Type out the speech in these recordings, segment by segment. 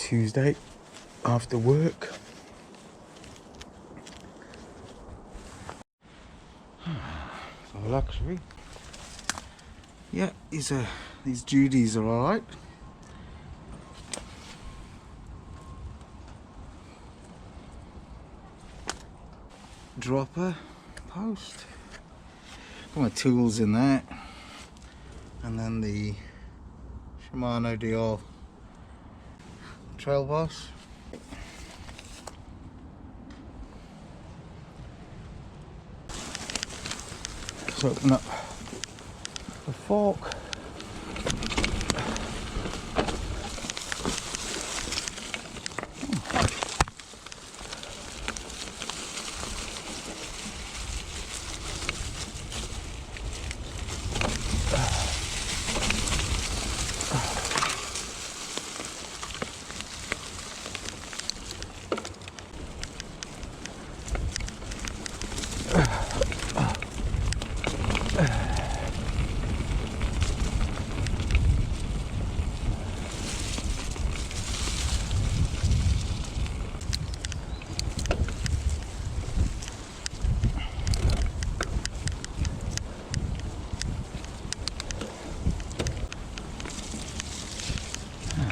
Tuesday after work. So luxury. Yeah, these duties are alright. Dropper, post. Got my tools in there. And then the Shimano Dior Trail Boss. Let's open up the fork.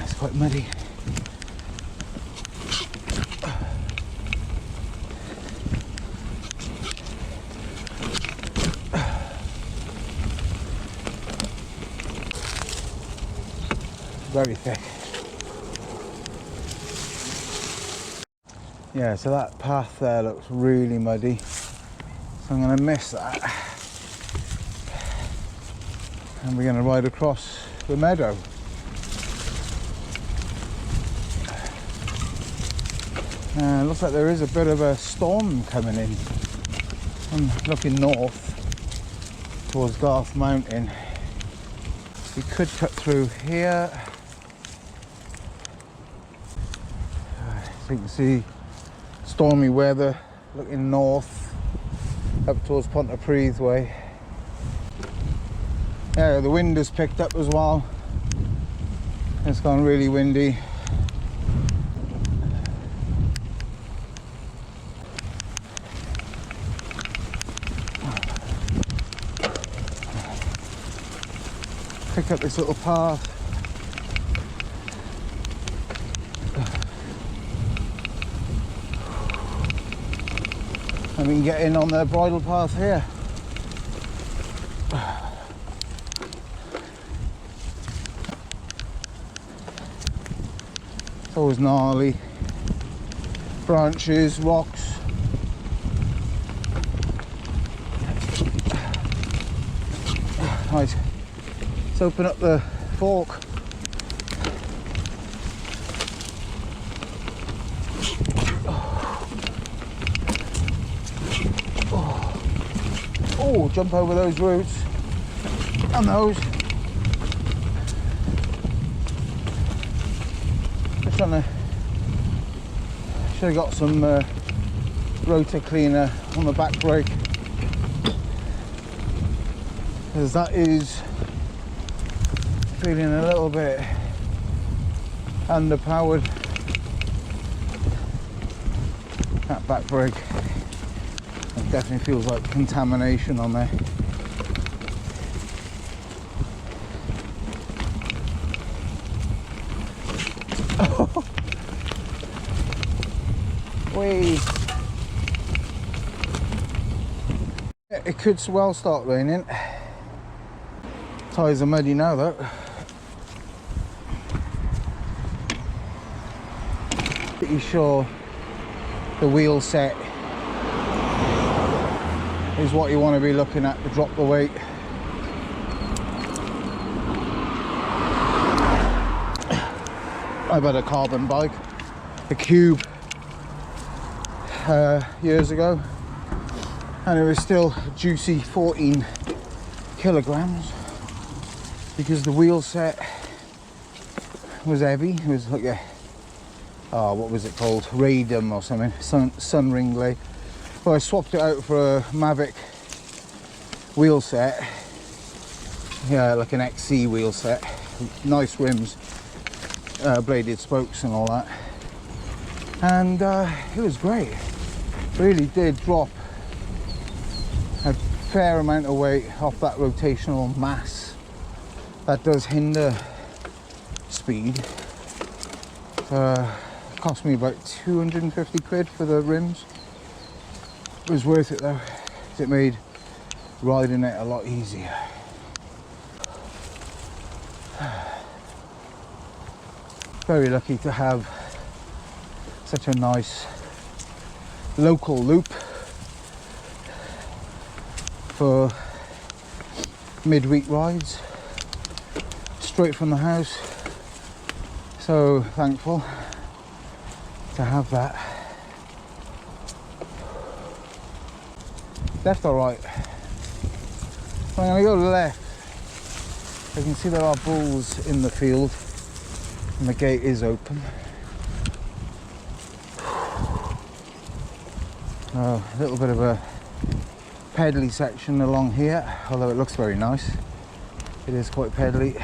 It's quite muddy. Very thick. Yeah, so that path there looks really muddy, so I'm going to miss that, and we're going to ride across the meadow. Looks like there is a bit of a storm coming in. I'm looking north towards Garth Mountain. We could cut through here. So you can see stormy weather looking north up towards Pontypridd way. Yeah, the wind has picked up as well. It's gone really windy. Pick up this little path. And we can get in on the bridle path here. It's always gnarly. Branches, rocks. Right, let's open up the fork. Oh, jump over those roots and those. Just trying to, should have got some rotor cleaner on the back brake, because that is feeling a little bit underpowered. That back brake. It definitely feels like contamination on there. Whee! It could well start raining. Tyres are muddy now though. Pretty sure the wheel set is what you want to be looking at to drop the weight. I've had a carbon bike, a Cube, years ago, and it was still juicy 14 kilograms because the wheel set was heavy. It was like a, what was it called, Radom or something, sun ring blade. Well, I swapped it out for a Mavic wheel set, yeah, like an XC wheel set, nice rims, bladed spokes and all that, and it was great. Really did drop a fair amount of weight off that rotational mass that does hinder speed. Cost me about 250 quid for the rims. It was worth it though, because it made riding it a lot easier. Very lucky to have such a nice local loop for midweek rides straight from the house. So thankful to have that. Left or right? I'm going to go left. I can see there are bulls in the field and the gate is open. A little bit of a pedally section along here, although it looks very nice. It is quite pedally.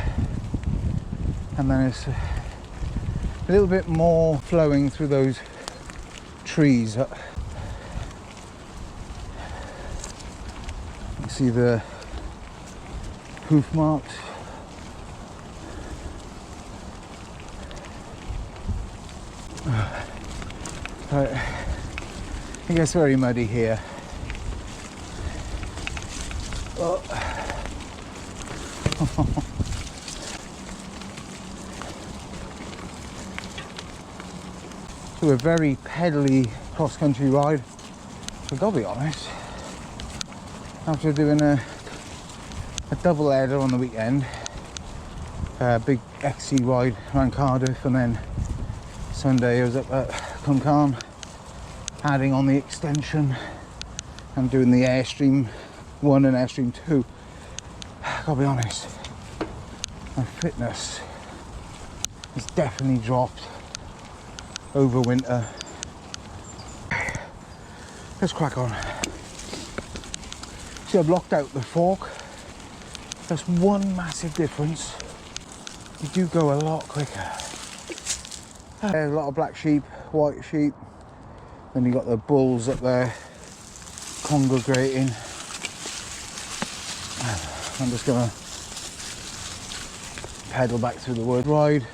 And then it's a little bit more flowing through those trees. You can see the hoof marks. It gets very muddy here. Oh. So a very pedally cross-country ride. I've got to be honest, after doing a double header on the weekend, a big XC ride around Cardiff, and then Sunday I was up at Cwmcarn adding on the extension and doing the Airstream 1 and Airstream 2. I gotta be honest, my fitness has definitely dropped over winter. Let's crack on. See, I've blocked out the fork. That's one massive difference. You do go a lot quicker. A lot of black sheep, white sheep. Then you got the bulls up there congregating. I'm just gonna pedal back through the wood. Ride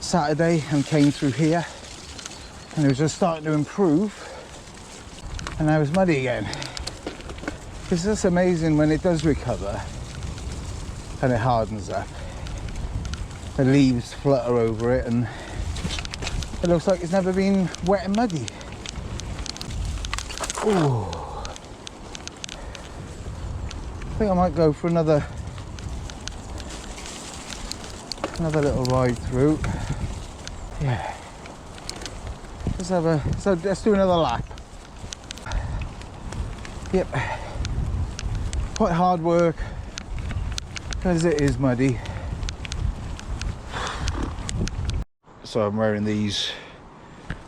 Saturday and came through here, and it was just starting to improve, and now it's muddy again. It's just amazing when it does recover and it hardens up. The leaves flutter over it and it looks like it's never been wet and muddy. Ooh. I think I might go for another little ride through. Yeah. So let's do another lap. Yep. Quite hard work because it is muddy. So I'm wearing these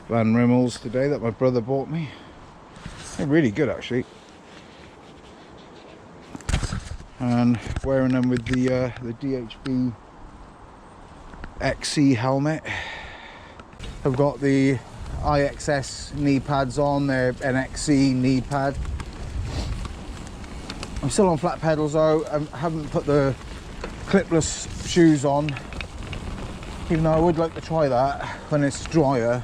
Van Rimmels today that my brother bought me. They're really good actually. And wearing them with the DHB XC helmet. I've got the IXS knee pads on, they're an XC knee pad. I'm still on flat pedals though. I haven't put the clipless shoes on, even though I would like to try that when it's drier.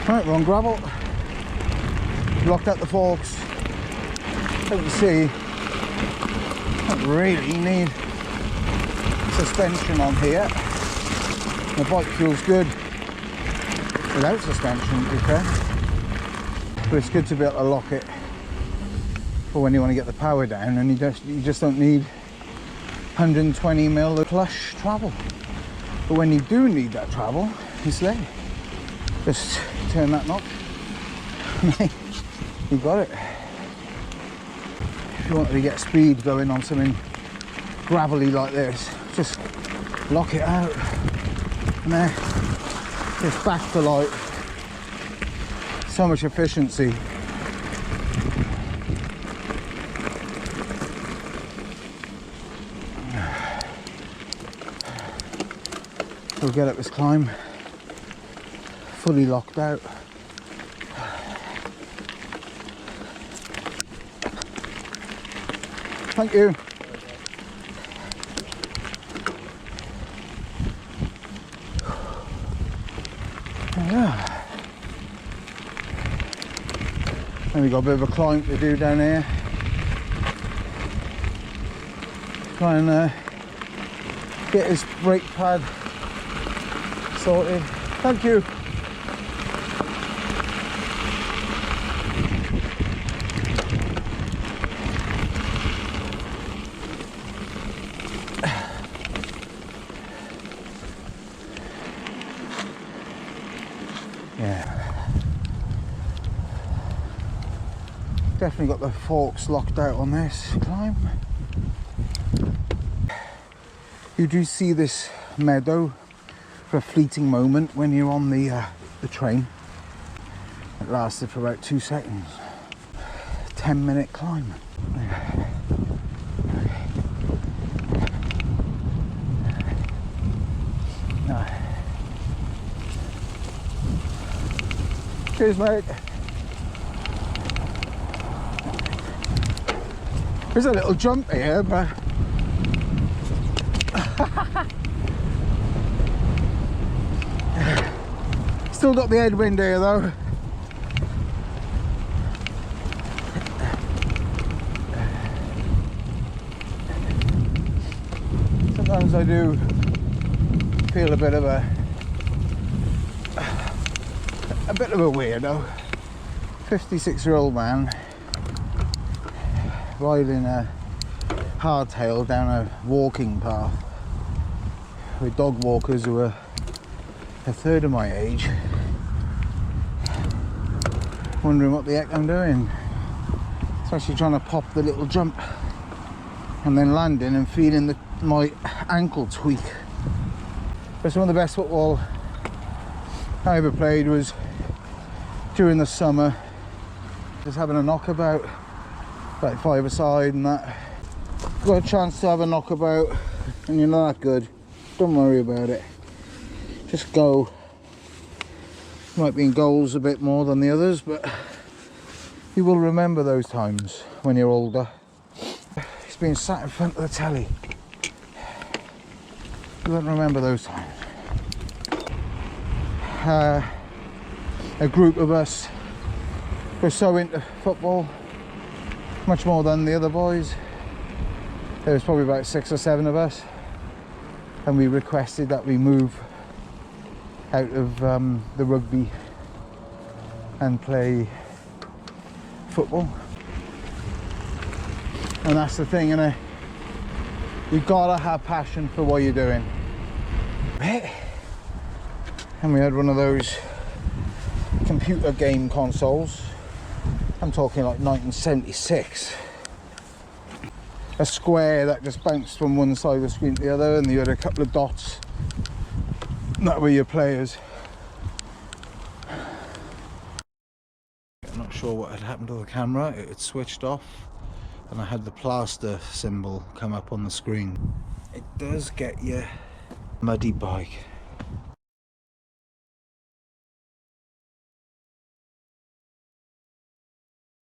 Right, we're on gravel. Blocked out the forks. As you can see, don't really need suspension on here. The bike feels good without suspension, to be fair. But it's good to be able to lock it for when you want to get the power down, and you just don't need 120mm of plush travel. But when you do need that travel, it's there. Just turn that knob. You got it. If you wanted to get speed going on something gravelly like this, just lock it out, and then it's back to like so much efficiency. We'll get up this climb fully locked out. Thank you. Yeah. And we've got a bit of a climb to do down here. Try and get this brake pad sorted. Thank you. Yeah. Definitely got the forks locked out on this climb. You do see this meadow for a fleeting moment when you're on the train. It lasted for about 2 seconds. 10-minute climb. Cheers, mate. There's a little jump here, but still got the headwind here though. Sometimes I do feel a bit of a weirdo. 56-year-old man riding a hardtail down a walking path with dog walkers who are a third of my age, wondering what the heck I'm doing. Especially trying to pop the little jump and then landing and feeling my ankle tweak. But some of the best football I ever played was during the summer, just having a knockabout, like 5-a-side and that. Got a chance to have a knockabout and you're not that good, don't worry about it. Just go. Might be in goals a bit more than the others, but you will remember those times when you're older. It's being sat in front of the telly. You won't remember those times. A group of us were so into football, much more than the other boys. There was probably about 6 or 7 of us, and we requested that we move out of the rugby and play football. And that's the thing, innit? You've got to have passion for what you're doing. And we had one of those computer game consoles. I'm talking like 1976. A square that just bounced from one side of the screen to the other, and you had a couple of dots. That were your players. I'm not sure what had happened to the camera. It had switched off and I had the plaster symbol come up on the screen. It does get you muddy bike.